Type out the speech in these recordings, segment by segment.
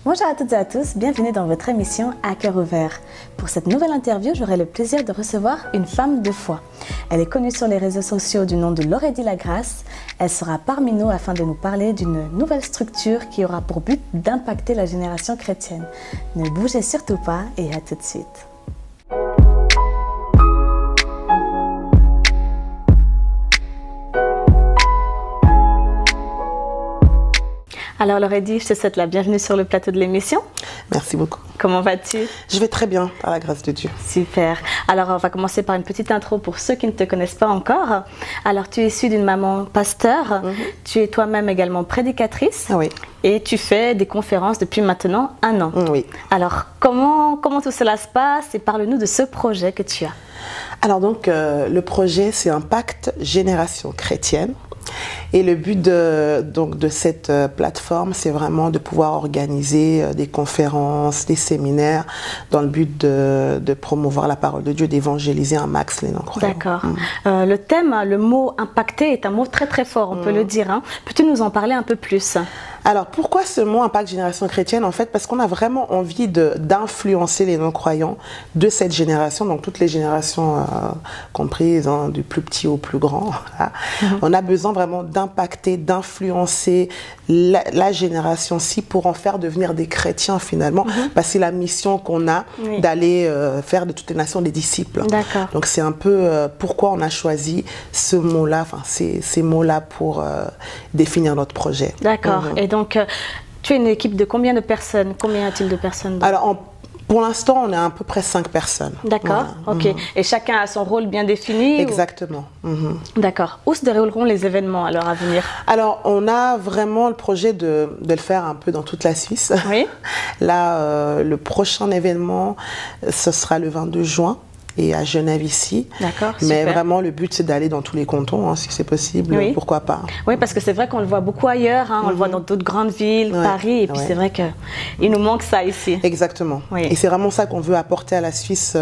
Bonjour à toutes et à tous, bienvenue dans votre émission À cœur ouvert. Pour cette nouvelle interview, j'aurai le plaisir de recevoir une femme de foi. Elle est connue sur les réseaux sociaux du nom de Laurédie Lagrasse. Elle sera parmi nous afin de nous parler d'une nouvelle structure qui aura pour but d'impacter la génération chrétienne. Ne bougez surtout pas et à tout de suite. Alors Laurédie, je te souhaite la bienvenue sur le plateau de l'émission. Merci beaucoup. Comment vas-tu? Je vais très bien, par la grâce de Dieu. Super. Alors on va commencer par une petite intro pour ceux qui ne te connaissent pas encore. Alors tu es issue d'une maman pasteur, tu es toi-même également prédicatrice. Oui. Et tu fais des conférences depuis maintenant 1 an. Oui. Alors comment tout cela se passe et parle-nous de ce projet que tu as. Alors donc le projet c'est Impact Génération Chrétienne. Et le but de cette plateforme, c'est vraiment de pouvoir organiser des conférences, des séminaires dans le but de promouvoir la parole de Dieu, d'évangéliser un max les non-croyants. D'accord. Le thème, le mot impacter est un mot très très fort, on peut le dire. Hein. Peux-tu nous en parler un peu plus ? Alors, pourquoi ce mot Impact Génération Chrétienne? En fait, parce qu'on a vraiment envie d'influencer les non-croyants de cette génération, donc toutes les générations comprises, hein, du plus petit au plus grand. Voilà. On a besoin vraiment d'impacter, d'influencer la génération-ci pour en faire devenir des chrétiens finalement, parce que c'est la mission qu'on a d'aller faire de toutes les nations des disciples. D'accord. Donc, c'est un peu pourquoi on a choisi ce mot-là, enfin ces mots-là pour définir notre projet. D'accord. Et donc, tu es une équipe de combien de personnes? Combien y a-t-il de personnes? Alors, pour l'instant, on est à peu près 5 personnes. D'accord, voilà. Ok. Et chacun a son rôle bien défini? Exactement. D'accord. Où se dérouleront les événements alors à venir? Alors, on a vraiment le projet de le faire un peu dans toute la Suisse. Oui. Là, le prochain événement, ce sera le 22 juin. Et à Genève ici. D'accord, mais super. Vraiment, le but, c'est d'aller dans tous les cantons, hein, si c'est possible, pourquoi pas. Oui, parce que c'est vrai qu'on le voit beaucoup ailleurs, hein, on le voit dans d'autres grandes villes, Paris, et puis c'est vrai qu'il nous manque ça ici. Exactement. Et c'est vraiment ça qu'on veut apporter à la Suisse,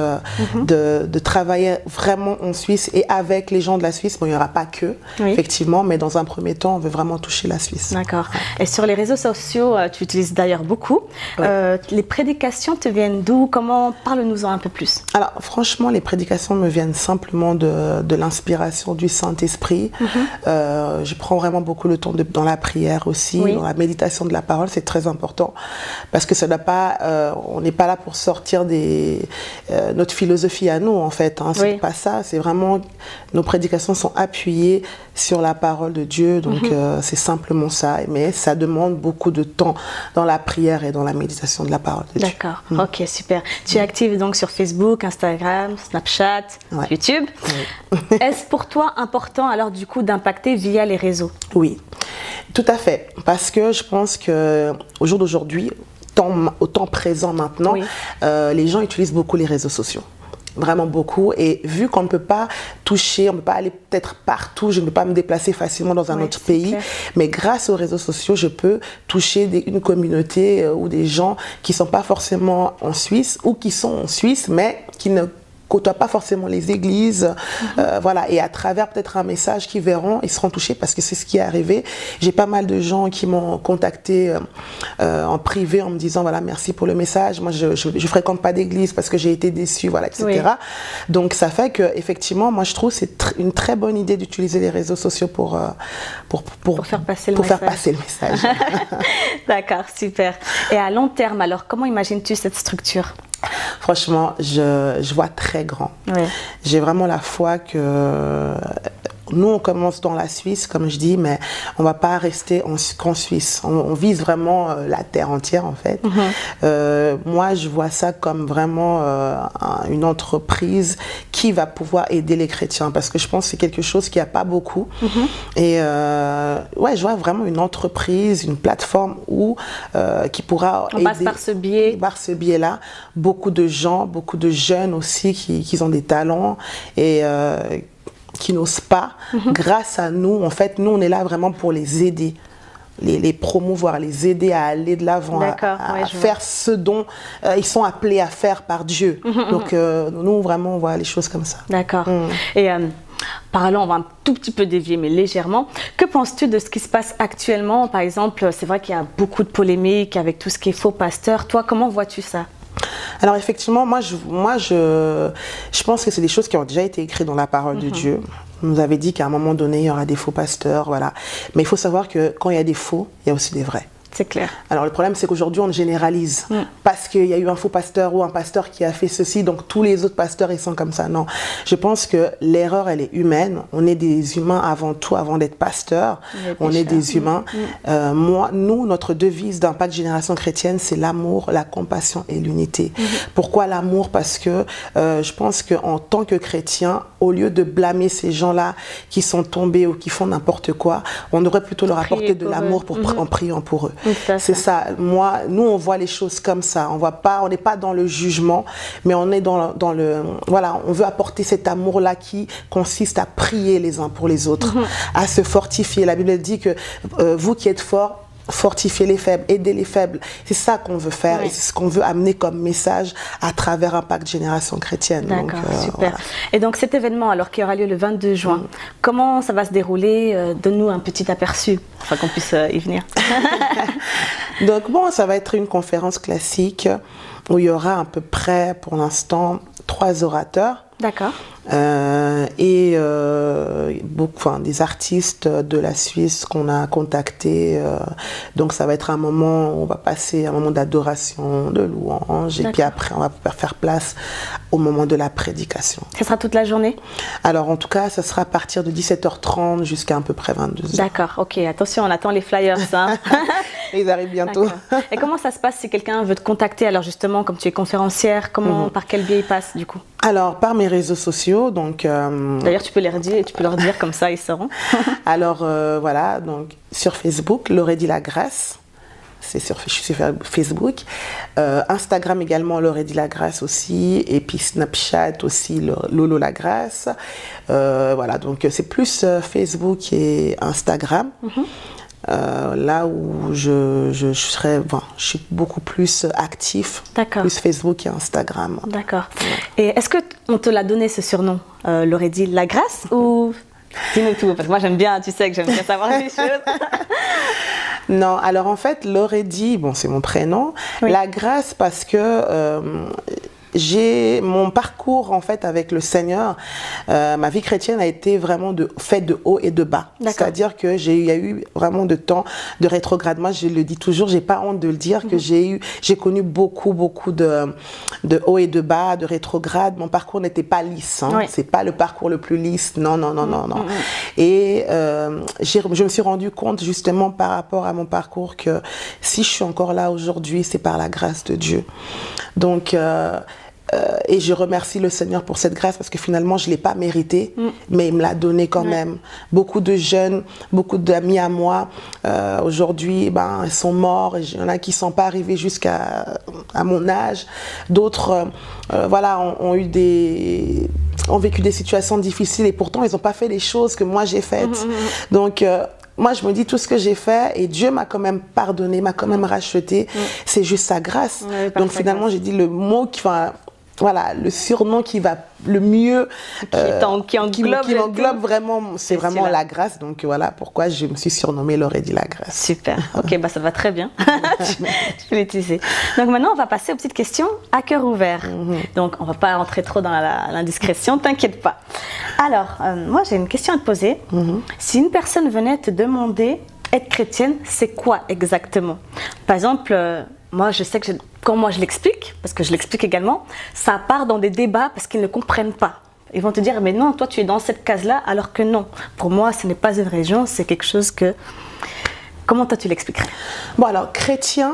de travailler vraiment en Suisse et avec les gens de la Suisse. Bon, il n'y aura pas que, effectivement, mais dans un premier temps, on veut vraiment toucher la Suisse. D'accord. Et sur les réseaux sociaux, tu utilises d'ailleurs beaucoup. Les prédications te viennent d'où? Comment? Parle-nous-en un peu plus. Alors, franchement, les prédications me viennent simplement de l'inspiration du Saint-Esprit. Je prends vraiment beaucoup le temps dans la prière aussi, dans la méditation de la parole, c'est très important parce que ça n'a pas, on n'est pas là pour sortir notre philosophie à nous en fait. Hein, c'est pas ça, c'est vraiment nos prédications sont appuyées sur la parole de Dieu, donc c'est simplement ça. Mais ça demande beaucoup de temps dans la prière et dans la méditation de la parole de Dieu. D'accord. Ok, super. Tu es active donc sur Facebook, Instagram, Snapchat, YouTube. Est-ce pour toi important alors du coup d'impacter via les réseaux? Oui, tout à fait. Parce que je pense qu'au jour d'aujourd'hui, au temps présent maintenant, les gens utilisent beaucoup les réseaux sociaux. Vraiment beaucoup, et vu qu'on ne peut pas toucher, on ne peut pas aller peut-être partout, je ne peux pas me déplacer facilement dans un autre pays, mais grâce aux réseaux sociaux, je peux toucher une communauté ou des gens qui ne sont pas forcément en Suisse ou qui sont en Suisse, mais qui ne côtoient pas forcément les églises, voilà, et à travers peut-être un message qu'ils verront, ils seront touchés parce que c'est ce qui est arrivé. J'ai pas mal de gens qui m'ont contacté en privé en me disant voilà, merci pour le message, moi je fréquente pas d'église parce que j'ai été déçue, voilà, etc. Donc ça fait que effectivement, moi je trouve que c'est une très bonne idée d'utiliser les réseaux sociaux pour faire passer le message. D'accord, super. Et à long terme, alors comment imagines-tu cette structure? Franchement, je vois très grand. J'ai vraiment la foi que nous, on commence dans la Suisse, comme je dis, mais on ne va pas rester qu'en Suisse. On vise vraiment la terre entière, en fait. Moi, je vois ça comme vraiment une entreprise qui va pouvoir aider les chrétiens, parce que je pense que c'est quelque chose qu'il n'y a pas beaucoup. Et je vois vraiment une entreprise, une plateforme qui pourra aider. On passe par ce biais. Par ce biais-là, beaucoup de gens, beaucoup de jeunes aussi qui ont des talents et qui n'osent pas. Grâce à nous, en fait, nous, on est là vraiment pour les aider. Les promouvoir, les aider à aller de l'avant, à faire ce dont ils sont appelés à faire par Dieu. Donc nous, vraiment, on voit les choses comme ça. D'accord. Et Parlons, on va un tout petit peu dévier, mais légèrement. Que penses-tu de ce qui se passe actuellement? Par exemple, c'est vrai qu'il y a beaucoup de polémiques avec tout ce qui est faux pasteur. Toi, comment vois-tu ça? Alors effectivement, moi je pense que c'est des choses qui ont déjà été écrites dans la parole de Dieu. On nous avait dit qu'à un moment donné, il y aura des faux pasteurs, voilà. Mais il faut savoir que quand il y a des faux, il y a aussi des vrais. C'est clair. Alors le problème, c'est qu'aujourd'hui, on généralise. Parce qu'il y a eu un faux pasteur ou un pasteur qui a fait ceci, donc tous les autres pasteurs, ils sont comme ça. Non. Je pense que l'erreur, elle est humaine. On est des humains avant tout, avant d'être pasteurs. On est des humains. Nous, notre devise d'Impact Génération Chrétienne, c'est l'amour, la compassion et l'unité. Pourquoi l'amour? Parce que je pense qu'en tant que chrétien, au lieu de blâmer ces gens-là qui sont tombés ou qui font n'importe quoi, on devrait plutôt leur apporter de l'amour en priant pour eux. C'est ça. Nous, on voit les choses comme ça. On n'est pas dans le jugement, mais on est dans le... Voilà, on veut apporter cet amour-là qui consiste à prier les uns pour les autres, à se fortifier. La Bible dit que vous qui êtes forts, fortifier les faibles, aider les faibles. C'est ça qu'on veut faire et c'est ce qu'on veut amener comme message à travers Impact Génération Chrétienne. D'accord, super. Voilà. Et donc cet événement, alors qui aura lieu le 22 juin, comment ça va se dérouler? Donne-nous un petit aperçu, afin qu'on puisse y venir. Donc bon, ça va être une conférence classique où il y aura à peu près, pour l'instant, 3 orateurs. D'accord. Et des artistes de la Suisse qu'on a contactés. Donc ça va être un moment où on va passer un moment d'adoration, de louange, et puis après on va faire place au moment de la prédication. Ça sera toute la journée? Alors en tout cas, ça sera à partir de 17h30 jusqu'à à peu près 22h. D'accord, ok. Attention, on attend les flyers. Hein. Ils arrivent bientôt. Et comment ça se passe si quelqu'un veut te contacter? Alors justement, comme tu es conférencière, par quel biais il passe du coup? Alors par mes réseaux sociaux. Donc d'ailleurs, tu peux leur dire comme ça, ils sauront. Alors voilà, donc sur Facebook, Laurédie Lagrâce. Je suis sur Facebook. Instagram également, Laurédie Lagrâce aussi. Et puis Snapchat aussi, Lolo Lagrâce. Voilà, donc c'est plus Facebook et Instagram. Là où je suis beaucoup plus actif, plus Facebook et Instagram. D'accord. Et est-ce qu'on te l'a donné ce surnom, Laurédie Lagrâce, ou dis-nous tout, parce que moi j'aime bien, tu sais que j'aime bien savoir des choses. Non, alors en fait, Laurédie, bon, c'est mon prénom. Lagrâce parce que j'ai mon parcours en fait avec le Seigneur, ma vie chrétienne a été vraiment faite de haut et de bas. C'est-à-dire que il y a eu vraiment de temps de rétrograde. Moi, je le dis toujours, j'ai pas honte de le dire que j'ai connu beaucoup de haut et de bas, de rétrograde. Mon parcours n'était pas lisse. Hein. C'est pas le parcours le plus lisse. Non. Et je me suis rendu compte justement par rapport à mon parcours que si je suis encore là aujourd'hui, c'est par la grâce de Dieu. Donc et je remercie le Seigneur pour cette grâce parce que finalement je ne l'ai pas mérité, mais il me l'a donné quand même. Beaucoup de jeunes, beaucoup d'amis à moi, aujourd'hui, ils sont morts. Il y en a qui ne sont pas arrivés jusqu'à mon âge. D'autres ont vécu des situations difficiles et pourtant ils n'ont pas fait les choses que moi j'ai faites. Donc moi, je me dis tout ce que j'ai fait et Dieu m'a quand même pardonné, m'a quand même racheté. C'est juste sa grâce. Donc finalement, j'ai dit le mot le surnom qui va le mieux, qui englobe vraiment, c'est vraiment la grâce. Donc voilà pourquoi je me suis surnommée Laurédie Lagrâce. Super, ok, ça va très bien. Tu peux l'utiliser. Donc maintenant, on va passer aux petites questions à cœur ouvert. Donc on ne va pas rentrer trop dans l'indiscrétion, t'inquiète pas. Alors, moi j'ai une question à te poser. Si une personne venait te demander, être chrétienne, c'est quoi exactement? Par exemple, moi je sais que quand moi je l'explique, parce que je l'explique également, ça part dans des débats parce qu'ils ne comprennent pas. Ils vont te dire, mais non, toi tu es dans cette case-là, alors que non. Pour moi, ce n'est pas une religion, c'est quelque chose que... Comment toi tu l'expliquerais? Bon alors, chrétien,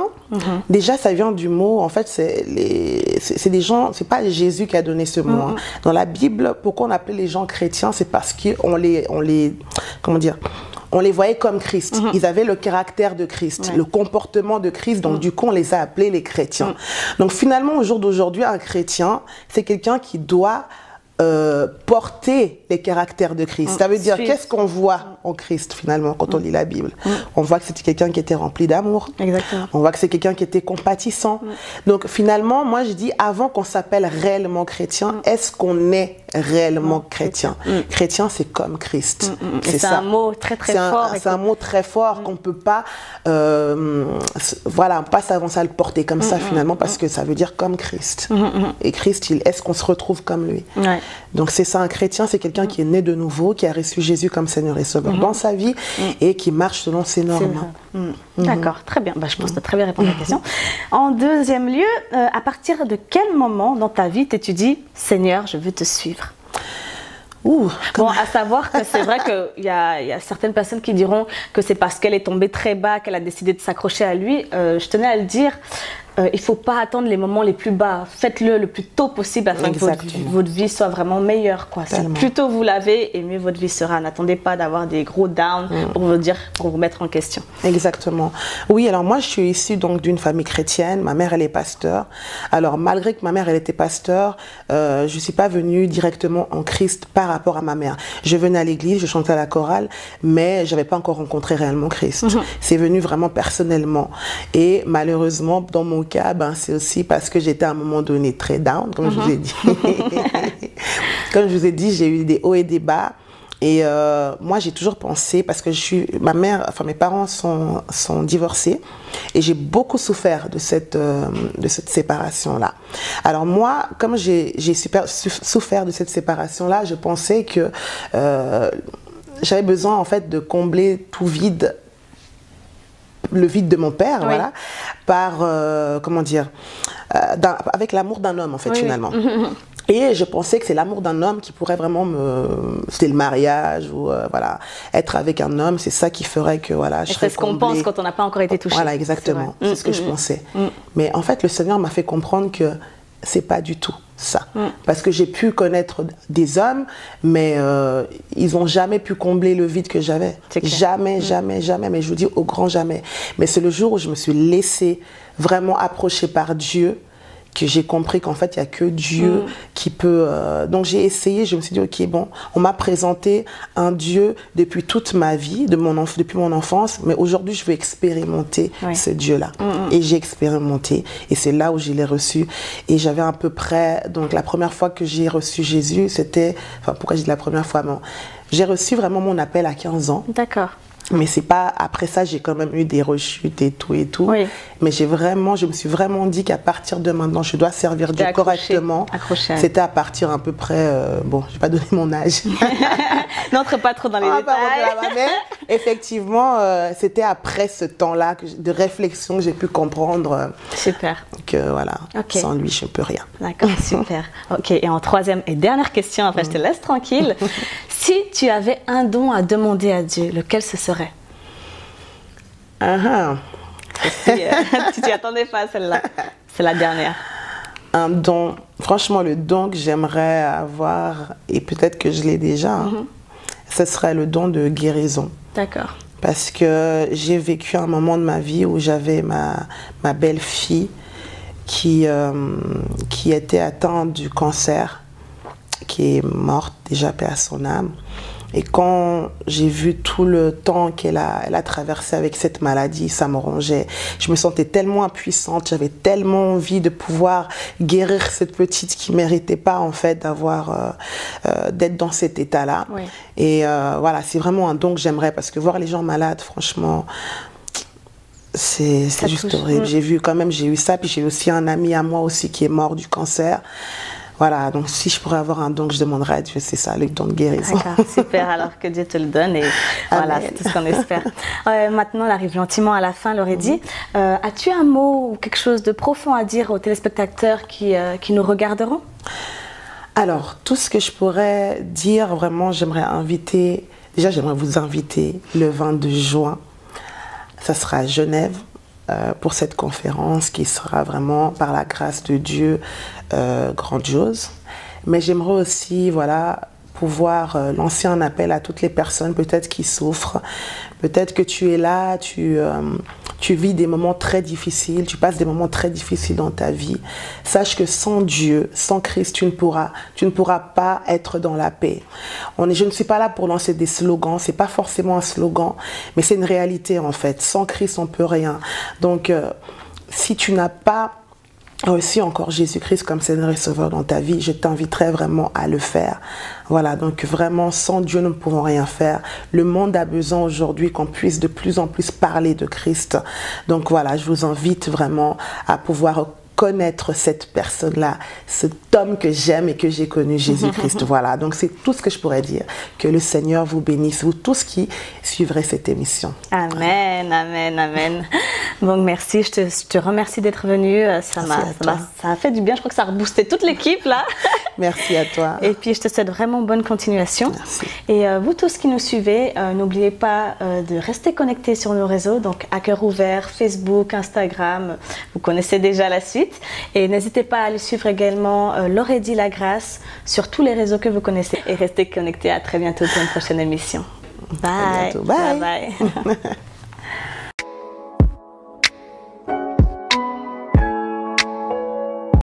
déjà ça vient du mot, en fait c'est des gens, c'est pas Jésus qui a donné ce mot. Hein. Dans la Bible, pourquoi on appelait les gens chrétiens? C'est parce qu'on les voyait comme Christ. Ils avaient le caractère de Christ, le comportement de Christ. Donc, du coup, on les a appelés les chrétiens. Donc, finalement, au jour d'aujourd'hui, un chrétien, c'est quelqu'un qui doit porter les caractères de Christ. Ça veut dire, qu'est-ce qu'on voit en Christ finalement quand on lit la Bible. On voit que c'était quelqu'un qui était rempli d'amour. Exactement. On voit que c'est quelqu'un qui était compatissant. Donc finalement, moi je dis, avant qu'on s'appelle réellement chrétien, est-ce qu'on est réellement chrétien? Chrétien, c'est comme Christ. C'est un mot très très fort. C'est un mot très fort qu'on ne peut pas, voilà, pas s'avancer à le porter comme ça finalement, parce que ça veut dire comme Christ. Et Christ, est-ce qu'on se retrouve comme lui? Donc c'est ça, un chrétien, c'est quelqu'un qui est né de nouveau, qui a reçu Jésus comme Seigneur et Sauveur dans sa vie et qui marche selon ses normes. D'accord, très bien. Bah, je pense que tu as très bien répondu à la question. En deuxième lieu, à partir de quel moment dans ta vie t'es-tu dit « Seigneur, je veux te suivre » Bon, à savoir que c'est vrai qu'il y a certaines personnes qui diront que c'est parce qu'elle est tombée très bas qu'elle a décidé de s'accrocher à lui. Je tenais à le dire, il ne faut pas attendre les moments les plus bas. Faites-le le plus tôt possible afin que votre vie soit vraiment meilleure, quoi. Si plus tôt vous l'avez, et mieux votre vie sera. N'attendez pas d'avoir des gros downs pour vous mettre en question. Exactement. Oui, alors moi je suis issue donc d'une famille chrétienne. Ma mère elle est pasteur. Alors malgré que ma mère elle était pasteur, je ne suis pas venue directement en Christ par rapport à ma mère. Je venais à l'église, je chantais à la chorale, mais je n'avais pas encore rencontré réellement Christ. C'est venu vraiment personnellement. Et malheureusement, dans mon cas, c'est aussi parce que j'étais à un moment donné très down, comme je vous ai dit. Comme je vous ai dit, j'ai eu des hauts et des bas. Et moi, j'ai toujours pensé, parce que mes parents sont divorcés, et j'ai beaucoup souffert de cette séparation-là. Alors moi, comme j'ai souffert de cette séparation-là, je pensais que j'avais besoin en fait de combler tout vide, le vide de mon père, voilà, par, comment dire, avec l'amour d'un homme, en fait, finalement. Et je pensais que c'est l'amour d'un homme qui pourrait vraiment c'était le mariage, ou voilà, être avec un homme, c'est ça qui ferait que, voilà, je serais c'est ce qu'on pense quand on n'a pas encore été touché. Voilà, exactement, c'est ce que je pensais. Mais en fait, le Seigneur m'a fait comprendre que c'est pas du tout ça. Parce que j'ai pu connaître des hommes, mais ils n'ont jamais pu combler le vide que j'avais. Jamais, jamais, jamais, mais je vous dis au grand jamais. Mais c'est le jour où je me suis laissée vraiment approcher par Dieu que j'ai compris qu'en fait, il n'y a que Dieu qui peut... Donc, j'ai essayé, je me suis dit, ok, bon, on m'a présenté un Dieu depuis toute ma vie, depuis mon enfance, mais aujourd'hui, je veux expérimenter ce Dieu-là. Et j'ai expérimenté, et c'est là où je l'ai reçu. Et j'avais à peu près... Donc, la première fois que j'ai reçu Jésus, c'était... Enfin, pourquoi je dis la première fois? Non. J'ai reçu vraiment mon appel à 15 ans. D'accord. Mais c'est pas, après ça, j'ai quand même eu des rechutes et tout et tout. Mais je me suis vraiment dit qu'à partir de maintenant, je dois servir Dieu correctement. C'était à partir à peu près, bon, je vais pas donner mon âge. N'entre pas trop dans les détails. Mais effectivement, c'était après ce temps-là de réflexion que j'ai pu comprendre que voilà, sans lui, je ne peux rien. D'accord, super. Ok, et en troisième et dernière question, après je te laisse tranquille. Si tu avais un don à demander à Dieu, lequel ce serait? Tu t'y attendais pas, celle-là. C'est la dernière. Un don, franchement, le don que j'aimerais avoir, et peut-être que je l'ai déjà, ce serait le don de guérison. D'accord. Parce que j'ai vécu un moment de ma vie où j'avais ma belle-fille qui était atteinte du cancer, qui est morte, déjà, paix à son âme. Et quand j'ai vu tout le temps qu'elle a traversé avec cette maladie, ça me rongeait. Je me sentais tellement impuissante, j'avais tellement envie de pouvoir guérir cette petite qui ne méritait pas en fait d'être dans cet état-là. Et voilà, c'est vraiment un don que j'aimerais, parce que voir les gens malades, franchement, c'est juste horrible. J'ai eu ça, puis j'ai aussi un ami à moi aussi qui est mort du cancer. Voilà, donc si je pourrais avoir un don que je demanderais à Dieu, c'est ça, le don de guérison. D'accord, super, alors que Dieu te le donne, et voilà, c'est tout ce qu'on espère. Maintenant, on arrive gentiment à la fin, Loredie. As-tu un mot ou quelque chose de profond à dire aux téléspectateurs qui nous regarderont? Alors, tout ce que je pourrais dire, vraiment, j'aimerais vous inviter le 22 juin. Ça sera à Genève. Pour cette conférence qui sera vraiment, par la grâce de Dieu, grandiose. Mais j'aimerais aussi, voilà, pouvoir lancer un appel à toutes les personnes peut-être qui souffrent. Peut-être que tu es là, tu tu vis des moments très difficiles, tu passes des moments très difficiles dans ta vie, sache que sans Dieu, sans Christ, tu ne pourras pas être dans la paix. Je ne suis pas là pour lancer des slogans, c'est pas forcément un slogan, mais c'est une réalité en fait. Sans Christ, on peut rien. Donc, si tu n'as pas reçu encore Jésus-Christ comme Seigneur et Sauveur dans ta vie, je t'inviterai vraiment à le faire. Voilà, donc vraiment, sans Dieu, nous ne pouvons rien faire. Le monde a besoin aujourd'hui qu'on puisse de plus en plus parler de Christ. Donc voilà, je vous invite vraiment à pouvoir connaître cette personne-là, cet homme que j'aime et que j'ai connu, Jésus-Christ. Voilà, donc c'est tout ce que je pourrais dire. Que le Seigneur vous bénisse, vous tous qui suivrez cette émission. Amen, amen, amen. Donc merci, je te remercie d'être venu. Ça a fait du bien, je crois que ça a reboosté toute l'équipe là. Merci à toi. Et puis je te souhaite vraiment bonne continuation. Merci. Et vous tous qui nous suivez, n'oubliez pas de rester connectés sur nos réseaux, donc à cœur ouvert, Facebook, Instagram, vous connaissez déjà la suite. Et n'hésitez pas à aller suivre également L'Aurédie La Grâce sur tous les réseaux que vous connaissez. Et restez connectés, à très bientôt pour une prochaine émission. Bye. À bientôt. Bye. Bye, bye.